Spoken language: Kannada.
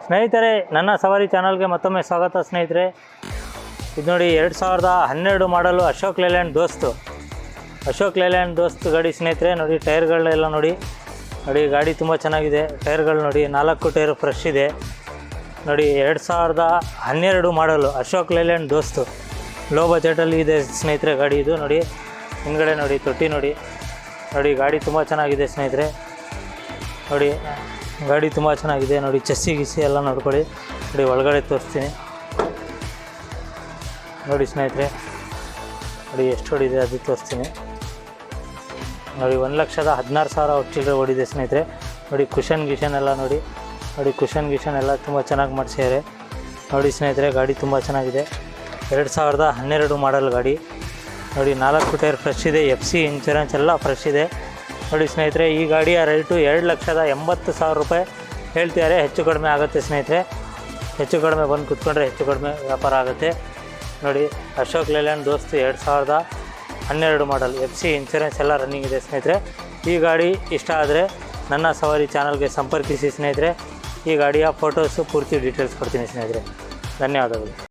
ಸ್ನೇಹಿತರೆ, ನನ್ನ ಸವಾರಿ ಚಾನಲ್ಗೆ ಮತ್ತೊಮ್ಮೆ ಸ್ವಾಗತ ಸ್ನೇಹಿತರೆ. ಇದು ನೋಡಿ 2012 ಮಾಡಲು ಅಶೋಕ್ ಲೇಲ್ಯಾಂಡ್ ದೋಸ್ತ್ ಗಾಡಿ ಸ್ನೇಹಿತರೆ. ನೋಡಿ ಟೈರ್ಗಳೆಲ್ಲ ನೋಡಿ ಗಾಡಿ ತುಂಬ ಚೆನ್ನಾಗಿದೆ. ಟೈರ್ಗಳು ನೋಡಿ 4 ಟೈರ್ ಫ್ರೆಶ್ ಇದೆ ನೋಡಿ. 2012 ಮಾಡಲು ಅಶೋಕ್ ಲೇಲ್ಯಾಂಡ್ ದೋಸ್ತ್ ಲೋ ಬಜೆಟಲ್ಲಿ ಇದೆ ಸ್ನೇಹಿತರೆ ಗಾಡಿ ಇದು. ನೋಡಿ ಹಿಂದ್ಗಡೆ ನೋಡಿ ತೊಟ್ಟಿ ನೋಡಿ ಗಾಡಿ ತುಂಬ ಚೆನ್ನಾಗಿದೆ ಸ್ನೇಹಿತರೆ. ನೋಡಿ ಗಾಡಿ ತುಂಬ ಚೆನ್ನಾಗಿದೆ ನೋಡಿ. ಚಸ್ಸಿ ಗಿಸ್ಸಿ ಎಲ್ಲ ನೋಡ್ಕೊಳ್ಳಿ. ನೋಡಿ ಒಳಗಡೆ ತೋರಿಸ್ತೀನಿ ನೋಡಿ ಸ್ನೇಹಿತರೆ. ನೋಡಿ ಎಷ್ಟು ಹೊಡಿದೆ ಅದು ತೋರಿಸ್ತೀನಿ ನೋಡಿ. 1,16,000 ಚಿಲ್ಲರೆ ಓಡಿದೆ ಸ್ನೇಹಿತರೆ. ನೋಡಿ ಕುಷನ್ ಗಿಷನ್ ಎಲ್ಲ ನೋಡಿ ಕುಷನ್ ಗಿಷನ್ ಎಲ್ಲ ತುಂಬ ಚೆನ್ನಾಗಿ ಮಾಡಿಸಿದ್ದಾರೆ ನೋಡಿ ಸ್ನೇಹಿತರೆ. ಗಾಡಿ ತುಂಬ ಚೆನ್ನಾಗಿದೆ. 2012 ಮಾಡಲ್ ಗಾಡಿ ನೋಡಿ. 4 ಟೈರ್ ಫ್ರೆಶ್ ಇದೆ. FC ಇನ್ಶೂರೆನ್ಸ್ ಎಲ್ಲ ಫ್ರೆಶ್ ಇದೆ ನೋಡಿ ಸ್ನೇಹಿತರೆ. ಈ ಗಾಡಿಯ ರೇಟು 2,80,000 ರೂಪಾಯಿ ಹೇಳ್ತಿದ್ದಾರೆ. ಹೆಚ್ಚು ಕಡಿಮೆ ಆಗುತ್ತೆ ಸ್ನೇಹಿತರೆ. ಹೆಚ್ಚು ಕಡಿಮೆ ಬಂದು ಕುತ್ಕೊಂಡ್ರೆ ಹೆಚ್ಚು ಕಡಿಮೆ ವ್ಯಾಪಾರ ಆಗುತ್ತೆ ನೋಡಿ. ಅಶೋಕ್ ಲೇಲ್ಯಾಂಡ್ ದೋಸ್ತ್ 2012 ಮಾಡಲ್ FC ಇನ್ಶೂರೆನ್ಸ್ ಎಲ್ಲ ರನ್ನಿಂಗ್ ಇದೆ ಸ್ನೇಹಿತರೆ. ಈ ಗಾಡಿ ಇಷ್ಟ ಆದರೆ ನನ್ನ ಸವಾರಿ ಚಾನಲ್ಗೆ ಸಂಪರ್ಕಿಸಿ ಸ್ನೇಹಿತರೆ. ಈ ಗಾಡಿಯ ಫೋಟೋಸು ಪೂರ್ತಿ ಡೀಟೇಲ್ಸ್ ಕೊಡ್ತೀನಿ ಸ್ನೇಹಿತರೆ. ಧನ್ಯವಾದಗಳು.